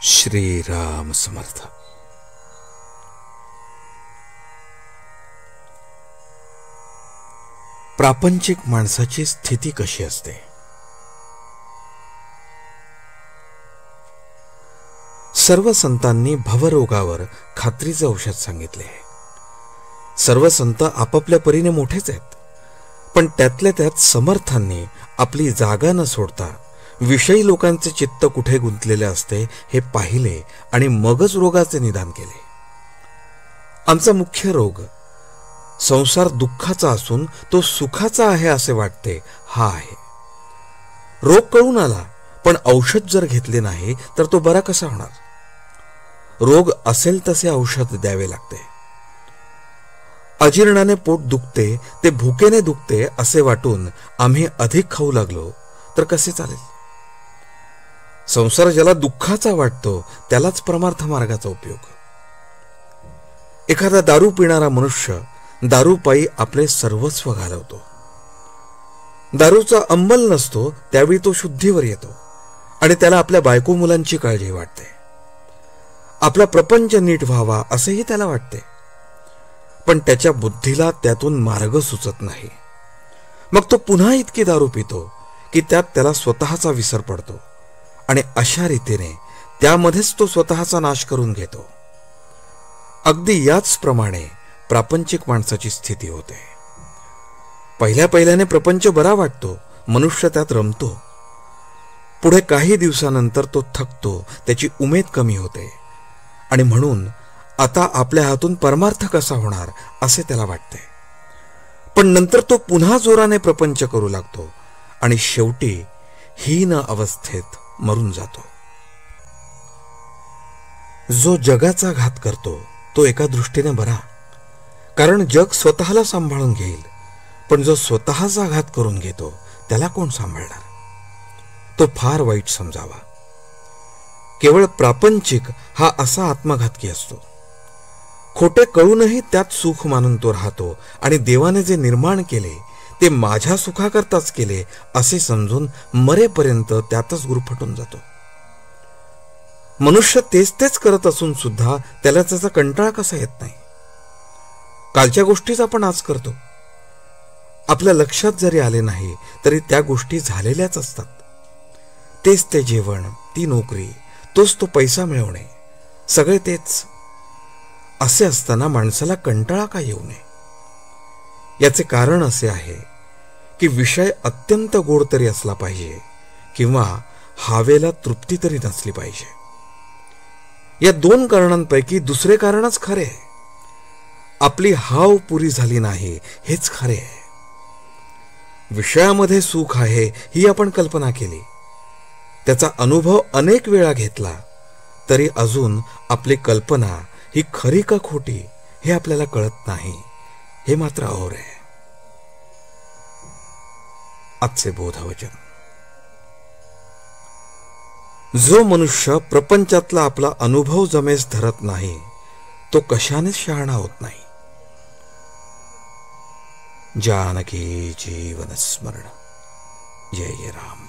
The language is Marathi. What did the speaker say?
श्रीराम समर्थ. प्रापंचिक माणसाची स्थिती कशी असते? सर्व संतांनी भवरोगावर खात्रीचे औषध सांगितले आहे. सर्व संत आपापल्या परीने मोठेच आहेत, पण त्यातल्या त्यात समर्थांनी आपली जागा न सोडता विषयी लोकांचे चित्त कुठे गुंतलेले असते हे पाहिले आणि मगच रोगाचे निदान केले. आमचा मुख्य रोग संसार दुःखाचा असून तो सुखाचा आहे असे वाटते, हा आहे. रोग कळून आला, पण औषध जर घेतले नाही तर तो बरा कसा होणार? रोग असेल तसे औषध द्यावे लागते. अजीर्णाने पोट दुखते ते भुकेने दुखते असे वाटून आम्ही अधिक खाऊ लागलो तर कसे चालेल? संसार ज्याला दुःखाचा वाटतो त्यालाच परमार्थ मार्गाचा उपयोग. एखादा दारू पिणारा मनुष्य दारूपायी आपले सर्वस्व घालवतो. दारूचा अंमल नसतो त्यावेळी तो शुद्धीवर येतो आणि त्याला आपल्या बायको मुलांची काळजी वाटते. आपला प्रपंच नीट व्हावा असेही त्याला वाटते, पण त्याच्या बुद्धीला त्यातून मार्ग सुचत नाही. मग तो पुन्हा इतकी दारू पितो की त्यात त्याला स्वतःचा विसर पडतो आणि अशा रीतीने त्यामध्येच तो स्वतःचा नाश करून घेतो. अगदी याचप्रमाणे प्रापंचिक माणसाची स्थिती होते. पहिल्याने प्रपंच बरा वाटतो, मनुष्य त्यात रमतो. पुढे काही दिवसानंतर तो थकतो, त्याची उमेद कमी होते आणि म्हणून आता आपल्या हातून परमार्थ कसा होणार असे त्याला वाटते. पण नंतर तो पुन्हा जोराने प्रपंच करू लागतो आणि शेवटी हीन अवस्थेत मरून जातो. जो जगाचा घात करतो तो एका दृष्टीने बरा, कारण जग स्वतःला सांभाळून घेईल. पण जो स्वतःचा घात करून घेतो त्याला कोण सांभाळणार? तो फार वाईट समजावा. केवळ प्रापंचिक हा असा आत्मघातकी असतो. खोटे कळूनही त्यात सुख मानून तो राहतो आणि देवाने जे निर्माण केले ते माझ्या सुखाकरताच केले असे समजून मरेपर्यंत त्यातच गुरफटून जातो. मनुष्य तेच करत असून सुद्धा त्याला त्याचा कंटाळा कसा येत नाही? कालच्या गोष्टीच आपण आज करतो. आपल्या लक्षात जरी आले नाही तरी त्या गोष्टी झालेल्याच असतात. तेच ते जेवण, ती नोकरी, तोच तो पैसा मिळवणे, सगळे तेच. असे असताना माणसाला कंटाळा का येऊ नये? याचे कारण असे आहे की विषय अत्यंत गोड तरी असला पाहिजे किंवा हावेला तृप्ती तरी नसली पाहिजे. या दोन कारणांपैकी दुसरे कारणच खरे आहे. आपली हाव पुरी झाली नाही हेच खरे आहे. विषयामध्ये सुख आहे ही आपण कल्पना केली, त्याचा अनुभव अनेक वेळा घेतला, तरी अजून आपली कल्पना ही खरी का खोटी हे आपल्याला कळत नाही. हे मात्र और आहे. आजचे बोधवचन. जो मनुष्य प्रपंचातला आपला अनुभव जमेस धरत नाही तो कशानेच शहाणा होत नाही. जानकी जीवन स्मरण. जय जय राम.